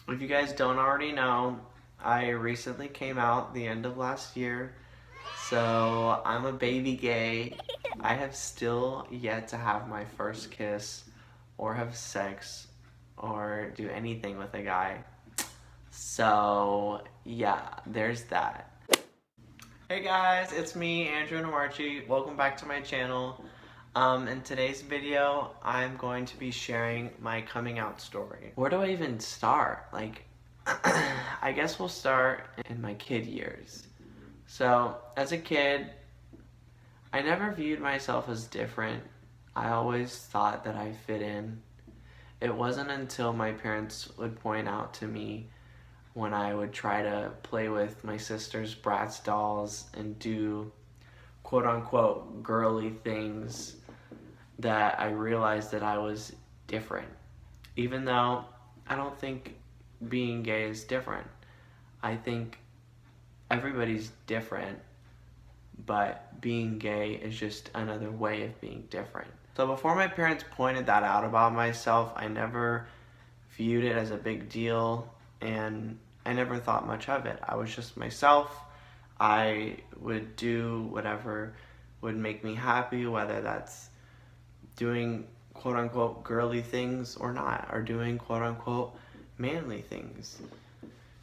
If you guys don't already know, I recently came out the end of last year, so I'm a baby gay. I have still yet to have my first kiss or have sex or do anything with a guy. So yeah, there's that. Hey guys, it's me, Andrew Namarchi. Welcome back to my channel. In today's video, I'm going to be sharing my coming out story. Where do I even start? I guess we'll start in my kid years. So, as a kid, I never viewed myself as different. I always thought that I fit in. It wasn't until my parents would point out to me when I would try to play with my sister's Bratz dolls and do quote-unquote girly things that I realized that I was different. Even though I don't think being gay is different. I think everybody's different, but being gay is just another way of being different. So before my parents pointed that out about myself, I never viewed it as a big deal, and I never thought much of it. I was just myself. I would do whatever would make me happy, whether that's doing quote-unquote girly things or not, or doing quote-unquote manly things.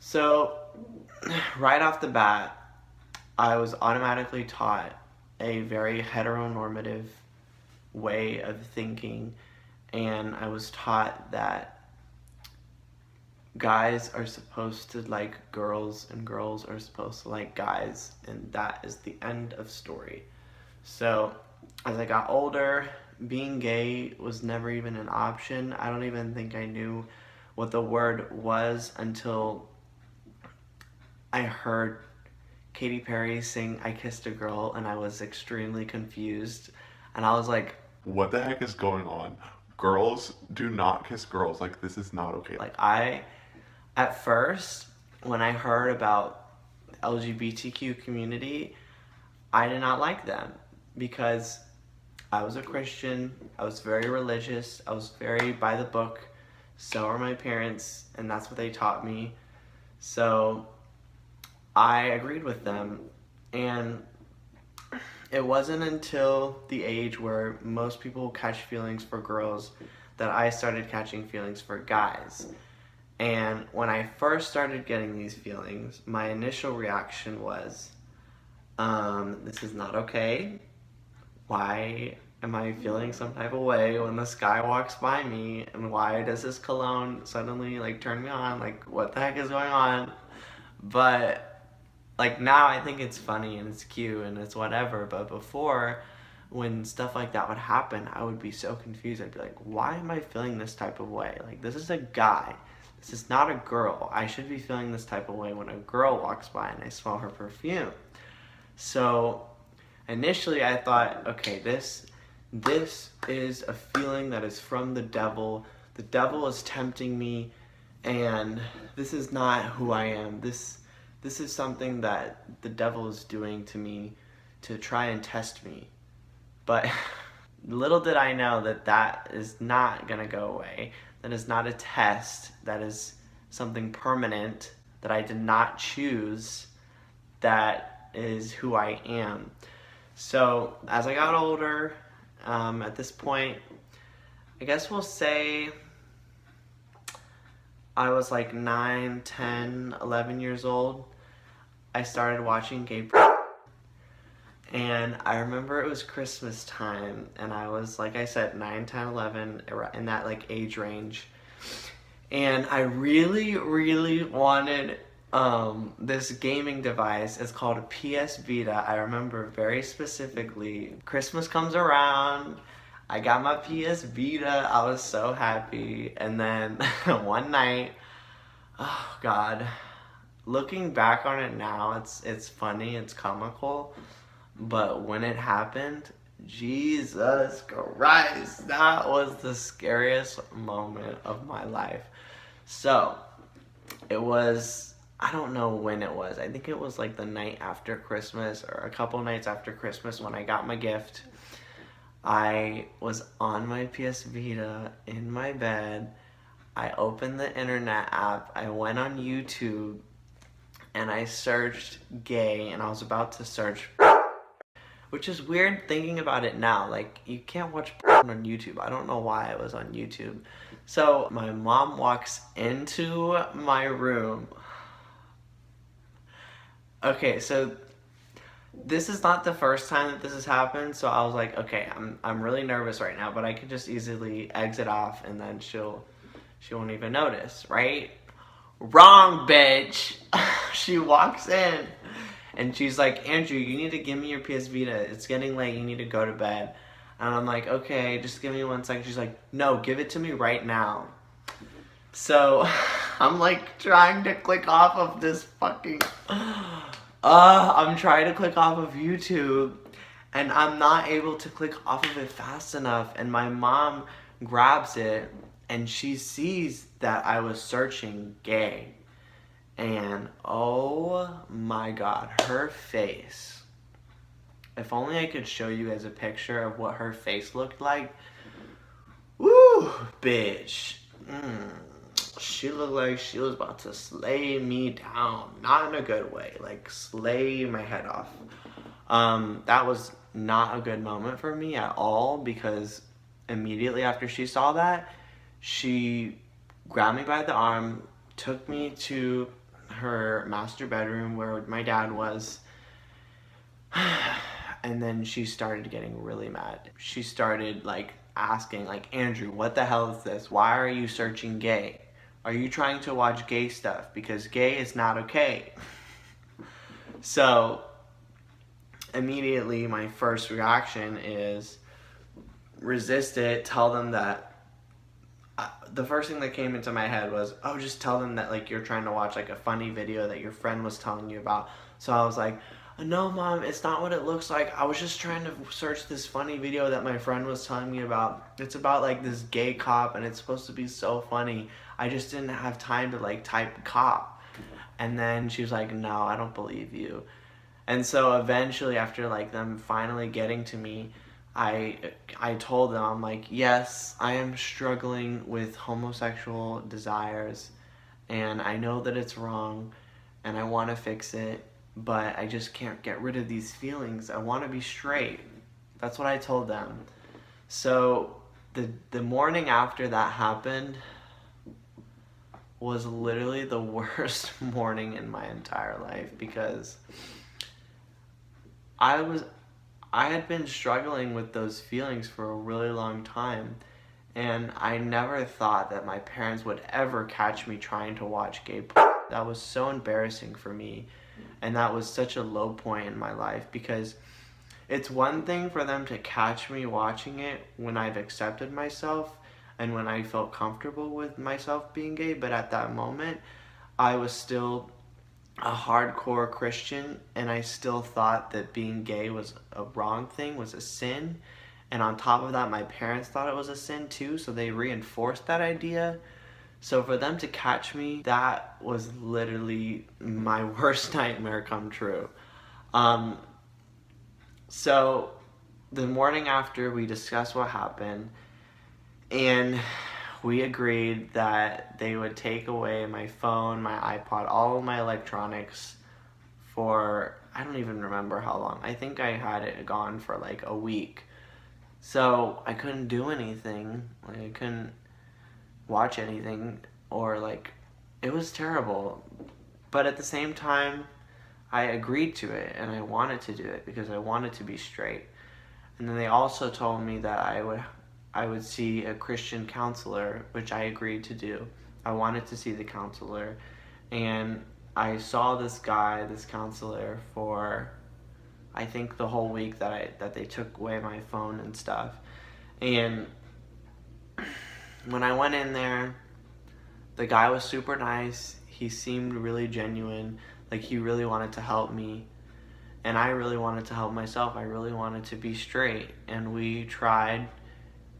So right off the bat, I was automatically taught a very heteronormative way of thinking, and I was taught that guys are supposed to like girls and girls are supposed to like guys, and that is the end of story. So as I got older, being gay was never even an option. I don't even think I knew what the word was until I heard Katy Perry sing I Kissed a Girl, and I was extremely confused. And I was like, What the heck is going on? Girls do not kiss girls. Like, this is not okay. at first, when I heard about the LGBTQ community, I did not like them because I was a Christian, I was very religious, I was very by the book, so are my parents, and that's what they taught me. So I agreed with them, and it wasn't until the age where most people catch feelings for girls that I started catching feelings for guys. And when I first started getting these feelings, my initial reaction was, this is not okay. Why am I feeling some type of way when this guy walks by me, and why does this cologne suddenly turn me on? Like, what the heck is going on? But now I think it's funny and it's cute and it's whatever, but before, when stuff like that would happen, I would be so confused. I'd be like, why am I feeling this type of way? Like, this is a guy. This is not a girl. I should be feeling this type of way when a girl walks by and I smell her perfume. So initially I thought, okay, this is a feeling that is from the devil. The devil is tempting me, and this is not who I am. This is something that the devil is doing to me to try and test me. But little did I know that that is not gonna go away. That is not a test. That is something permanent that I did not choose. That is who I am. So as I got older, at this point, I guess we'll say I was like 9, 10, 11 years old. I started watching gay and I remember it was Christmas time, and I was, like I said, 9, 10, 11, in that age range. And I really, really wanted this gaming device. It's called a PS Vita. I remember very specifically. Christmas comes around, I got my PS Vita, I was so happy, and then one night, oh God, looking back on it now, it's funny, it's comical, but when it happened, Jesus Christ, that was the scariest moment of my life. So, it was, I don't know when it was. I think it was the night after Christmas, or a couple nights after Christmas, when I got my gift. I was on my PS Vita in my bed. I opened the internet app, I went on YouTube, and I searched gay, and I was about to search, which is weird thinking about it now. Like, you can't watch on YouTube. I don't know why I was on YouTube. So my mom walks into my room. Okay, so this is not the first time that this has happened, so I was like, okay, I'm really nervous right now, but I could just easily exit off and then she won't even notice, right? Wrong, bitch. She walks in and she's like, Andrew, you need to give me your PS Vita. It's getting late. You need to go to bed. And I'm like, okay, just give me 1 second. She's like, no, give it to me right now. So I'm like trying to click off of this fucking... I'm trying to click off of YouTube and I'm not able to click off of it fast enough. And my mom grabs it and she sees that I was searching gay. And oh my god, her face. If only I could show you guys a picture of what her face looked like. Woo, bitch. She looked like she was about to slay me down. Not in a good way, like slay my head off. That was not a good moment for me at all, because immediately after she saw that, she grabbed me by the arm, took me to her master bedroom where my dad was, and then she started getting really mad. She started like asking, like, Andrew, what the hell is this? Why are you searching gay? Are you trying to watch gay stuff? Because gay is not okay. So immediately my first reaction is resist it, tell them that the first thing that came into my head was, oh, just tell them that like you're trying to watch like a funny video that your friend was telling you about. So I was like, no, Mom, it's not what it looks like. I was just trying to search this funny video that my friend was telling me about. It's about like this gay cop and it's supposed to be so funny. I just didn't have time to like type cop. And then she was like, no, I don't believe you. And so eventually, after like them finally getting to me, I told them, I'm like, yes, I am struggling with homosexual desires and I know that it's wrong and I want to fix it, but I just can't get rid of these feelings. I want to be straight. That's what I told them. So the morning after that happened was literally the worst morning in my entire life, because I had been struggling with those feelings for a really long time, and I never thought that my parents would ever catch me trying to watch gay porn. That was so embarrassing for me, and that was such a low point in my life, because it's one thing for them to catch me watching it when I've accepted myself and when I felt comfortable with myself being gay, but at that moment, I was still a hardcore Christian, and I still thought that being gay was a wrong thing, was a sin. And on top of that, my parents thought it was a sin too, so they reinforced that idea. So for them to catch me, that was literally my worst nightmare come true. So the morning after, we discussed what happened, and we agreed that they would take away my phone, my iPod, all of my electronics for, I don't even remember how long. I think I had it gone for like a week. So I couldn't do anything. Like, I couldn't watch anything, or like, it was terrible. But at the same time, I agreed to it and I wanted to do it because I wanted to be straight. And then they also told me that I would see a Christian counselor, which I agreed to do. I wanted to see the counselor, and I saw this counselor, for I think the whole week that they took away my phone and stuff. And when I went in there, the guy was super nice. He seemed really genuine, like he really wanted to help me. And I really wanted to help myself. I really wanted to be straight. And we tried,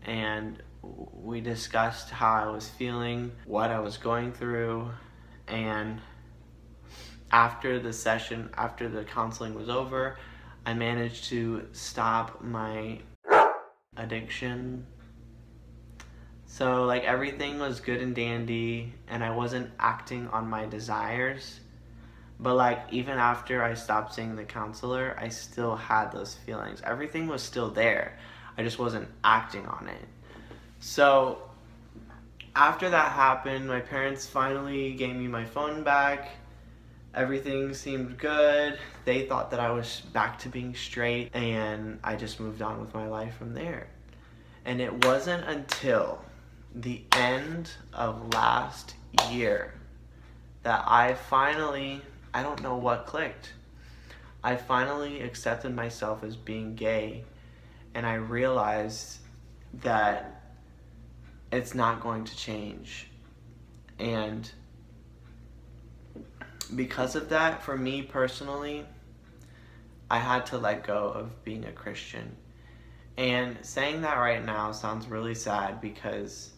and we discussed how I was feeling, what I was going through, and after the session, after the counseling was over, I managed to stop my addiction. So like everything was good and dandy and I wasn't acting on my desires. But like even after I stopped seeing the counselor, I still had those feelings. Everything was still there. I just wasn't acting on it. So after that happened, my parents finally gave me my phone back. Everything seemed good. They thought that I was back to being straight, and I just moved on with my life from there. And it wasn't until the end of last year that I don't know what clicked. I finally accepted myself as being gay, and I realized that it's not going to change. And because of that, for me personally, I had to let go of being a Christian. And saying that right now sounds really sad because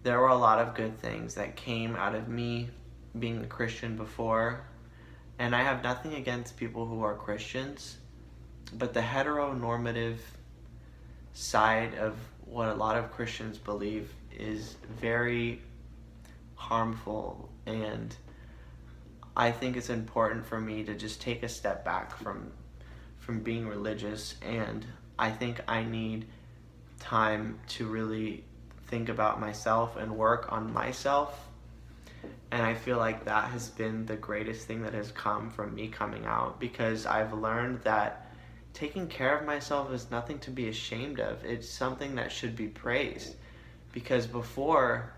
there were a lot of good things that came out of me being a Christian before. And I have nothing against people who are Christians, but the heteronormative side of what a lot of Christians believe is very harmful, and I think it's important for me to just take a step back from being religious, and I think I need time to really think about myself and work on myself. And I feel like that has been the greatest thing that has come from me coming out, because I've learned that taking care of myself is nothing to be ashamed of. It's something that should be praised. Because before,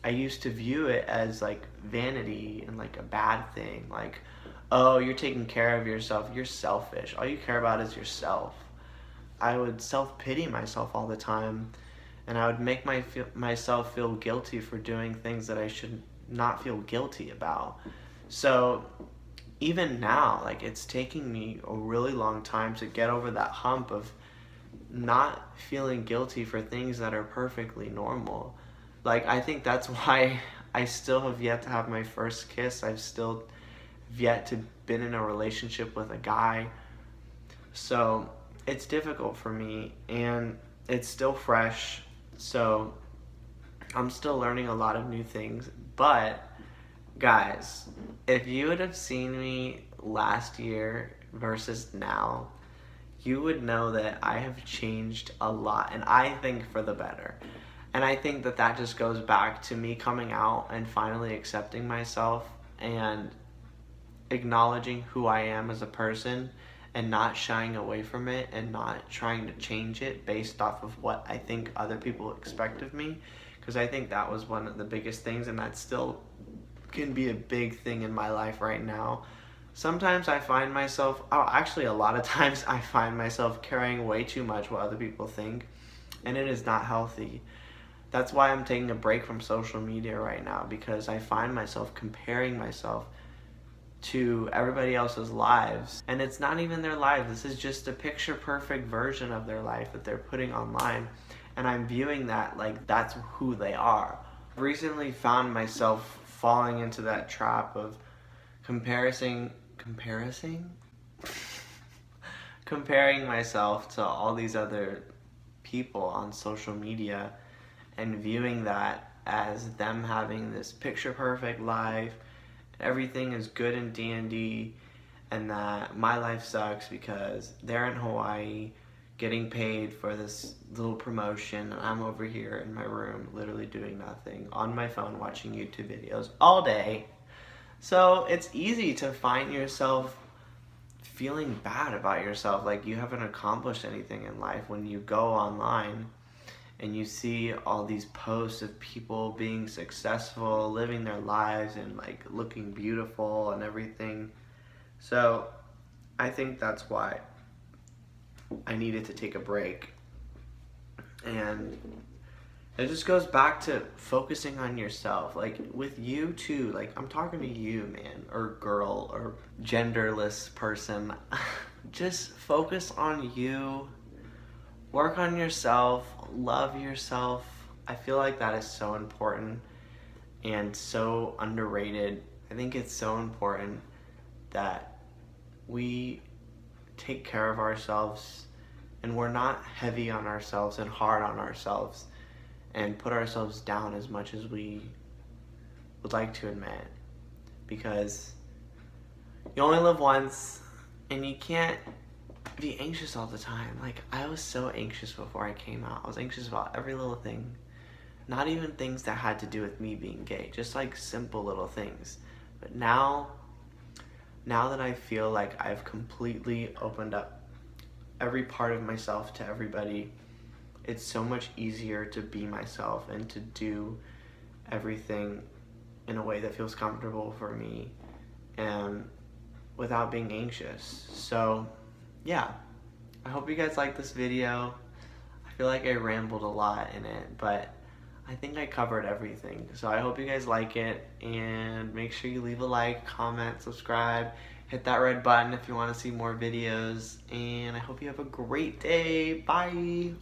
I used to view it as like vanity and like a bad thing. Like, oh, you're taking care of yourself. You're selfish. All you care about is yourself. I would self-pity myself all the time, and I would make myself feel guilty for doing things that I should not feel guilty about. So even now, like, it's taking me a really long time to get over that hump of not feeling guilty for things that are perfectly normal. Like, I think that's why I still have yet to have my first kiss. I've still yet to been in a relationship with a guy. So it's difficult for me, and it's still fresh. So I'm still learning a lot of new things. But guys, if you would have seen me last year versus now, you would know that I have changed a lot, and I think for the better. And I think that that just goes back to me coming out and finally accepting myself and acknowledging who I am as a person, and not shying away from it and not trying to change it based off of what I think other people expect of me. Because I think that was one of the biggest things, and that still can be a big thing in my life right now. Sometimes I find myself, actually a lot of times I find myself caring way too much what other people think, and it is not healthy. That's why I'm taking a break from social media right now, because I find myself comparing myself to everybody else's lives, and it's not even their lives. This is just a picture perfect version of their life that they're putting online, and I'm viewing that like that's who they are. I've recently found myself falling into that trap of comparison comparing myself to all these other people on social media, and viewing that as them having this picture perfect life, everything is good and dandy, and that my life sucks because they're in Hawaii getting paid for this little promotion, and I'm over here in my room literally doing nothing on my phone watching YouTube videos all day. So it's easy to find yourself feeling bad about yourself, like you haven't accomplished anything in life, when you go online and you see all these posts of people being successful, living their lives, and like looking beautiful and everything. So I think that's why I needed to take a break. And it just goes back to focusing on yourself. Like with you too, like I'm talking to you, man, or girl, or genderless person. Just focus on you. Work on yourself, love yourself. I feel like that is so important and so underrated. I think it's so important that we take care of ourselves, and we're not heavy on ourselves and hard on ourselves. and put ourselves down as much as we would like to admit, because you only live once and you can't be anxious all the time. Like, I was so anxious before I came out. I was anxious about every little thing. Not even things that had to do with me being gay, just like simple little things. But now that I feel like I've completely opened up every part of myself to everybody, it's so much easier to be myself and to do everything in a way that feels comfortable for me and without being anxious. So yeah, I hope you guys like this video. I feel like I rambled a lot in it, but I think I covered everything. So I hope you guys like it, and make sure you leave a like, comment, subscribe, hit that red button if you want to see more videos, and I hope you have a great day. Bye!